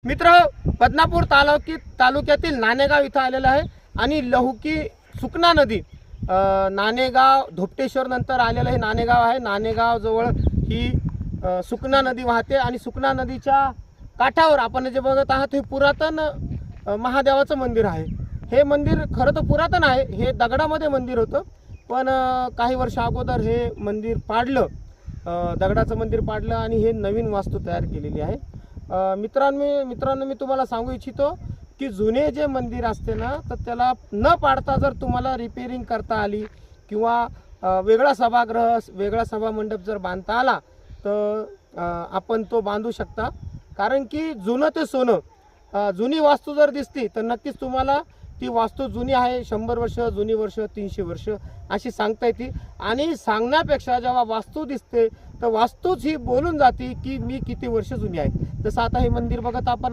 मित्र बदनापूर तालुक्यातील नाणेगाव इथं आलेलं आहे आणि लहुकी सुकना नदी नाणेगाव धोपटेश्वर नंतर आलेलं हे नाणेगाव आहे। नाणेगाव जवळ ही सुकना नदी वाहते आणि सुकना नदीच्या काठावर आपण जे बघत आहात हे पुरातन महादेवाचं मंदिर आहे। हे मंदिर खरं तर पुरातन आहे, हे दगडामध्ये मंदिर होतं, पण काही वर्ष अगोदर हे मंदिर पाडलं, दगडाचं मंदिर पाडलं आणि हे नवीन वास्तू तयार केलेली आहे। मित्रांनो मी तुम्हाला सांगू इच्छितो की जुने जे मंदिर असते ना, तर त्याला न पाडता जर तुम्हाला रिपेअरिंग करता आली किंवा वेगळा सभागृह वेगळा सभा मंडप जर बांधता आला तर आपण तो बांधू शकता। कारण की जुनं ते सोनं, जुनी वास्तू जर दिसली तर नक्कीच तुम्हाला ती वास्तू जुनी आहे, 100 वर्ष जुनी वर्ष 300 वर्ष अशी सांगता येते। आणि सांगण्यापेक्षा जेव्हा वास्तू दिसते तर वास्तूच ही बोलून जाते की मी किती वर्ष जुनी आहे। जसं आता हे मंदिर बघत आपण